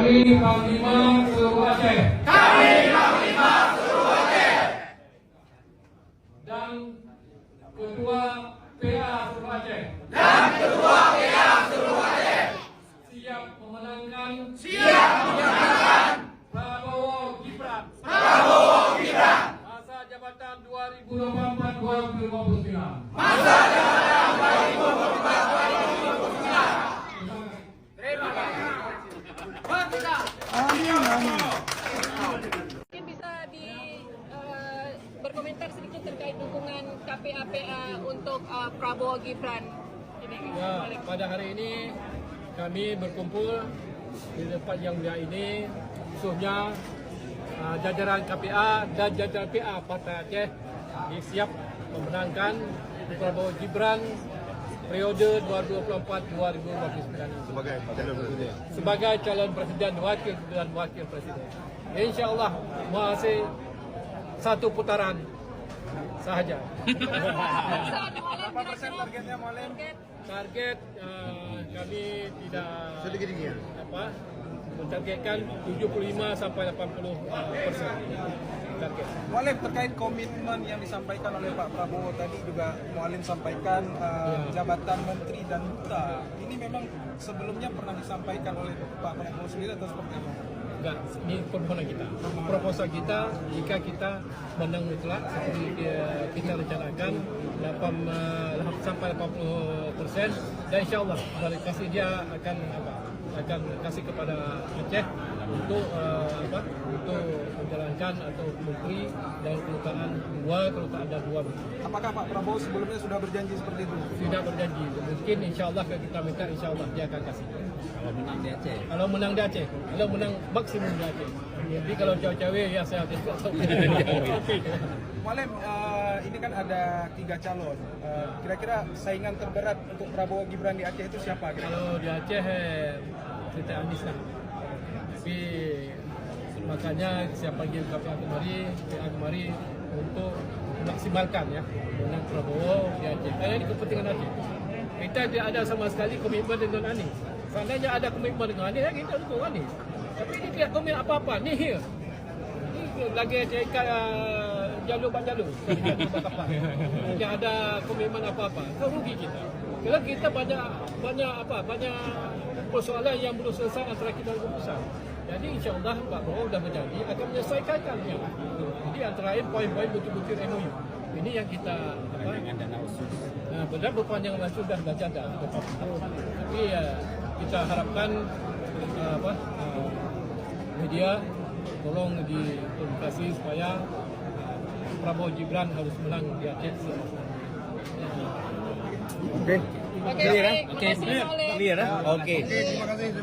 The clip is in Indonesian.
Kami Panglima Seluruh Aceh. Kami Panglima Seluruh Aceh. Dan Ketua PA Seluruh Aceh. Dan Ketua PA Seluruh Aceh. Siap memenangkan. Siap memenangkan. Prabowo Gibran. Prabowo Gibran. Masa jabatan 2024-2029. Masa jabatan 2024-2029. Terima kasih. Mungkin bisa berkomentar sedikit terkait dukungan KPA-PA untuk Prabowo Gibran ini. Ya, pada hari ini kami berkumpul di tempat yang mulia ini, khususnya jajaran KPA dan jajaran PA Partai Aceh siap memenangkan Prabowo Gibran periode 2024-2029 sebagai calon presiden dan wakil presiden. InsyaAllah masih satu putaran sahaja. Berapa persen targetnya, Mualim? Target kami tidak mentargetkan 75 sampai 80%. Target. Mualim, terkait komitmen yang disampaikan oleh Pak Prabowo tadi juga Mualim sampaikan jabatan menteri dan duta. Ini memang sebelumnya pernah disampaikan oleh Pak Prabowo sendiri atau seperti apa? Enggak, ini permohonan kita. Proposal kita jika kita menang mutlak seperti kita rencanakan 8 sampai 80%, dan insyaallah kasih dia akan kasih kepada Aceh untuk untuk menjalankan atau menteri dan kedutaan ada dua. Apakah Pak Prabowo sebelumnya sudah berjanji seperti itu? Tidak berjanji. Mungkin insyaallah kita minta, insyaallah dia akan kasih. Kalau menang di Aceh. Kalau menang maksimum di Aceh. Jadi kalau cawe-cawe ya saya tidak tahu. Mualim, ini kan ada 3 calon. Kira-kira saingan terberat untuk Prabowo Gibran di Aceh itu siapa? Kalau di Aceh cerita Anies lah. Tapi makanya saya panggil KPA kemari untuk memaksimalkan ya menang Prabowo di Aceh. Karena ini kepentingan Aceh. Kita tidak ada sama sekali komitmen dengan Anies. Seandainya ada komitmen dengan Anies, kita dukung Anies. Tapi ini tidak komitmen apa-apa. Nihil. Ini lagi ikat jalur. Tidak ada komitmen apa-apa. Itu rugi kita. Kalau kita banyak persoalan yang belum selesai antara kita dan pusat. Jadi insyaAllah Pak Prabowo sudah berjanji akan menyelesaikannya. Jadi antara lain poin-poin betul-betul MOU. Ini yang kita benar berpanjang lebar sudah belajar dah. Tapi kita harapkan media tolong dikomunikasi supaya Prabowo Gibran harus menang di Aceh. Oke, clear. Terima kasih.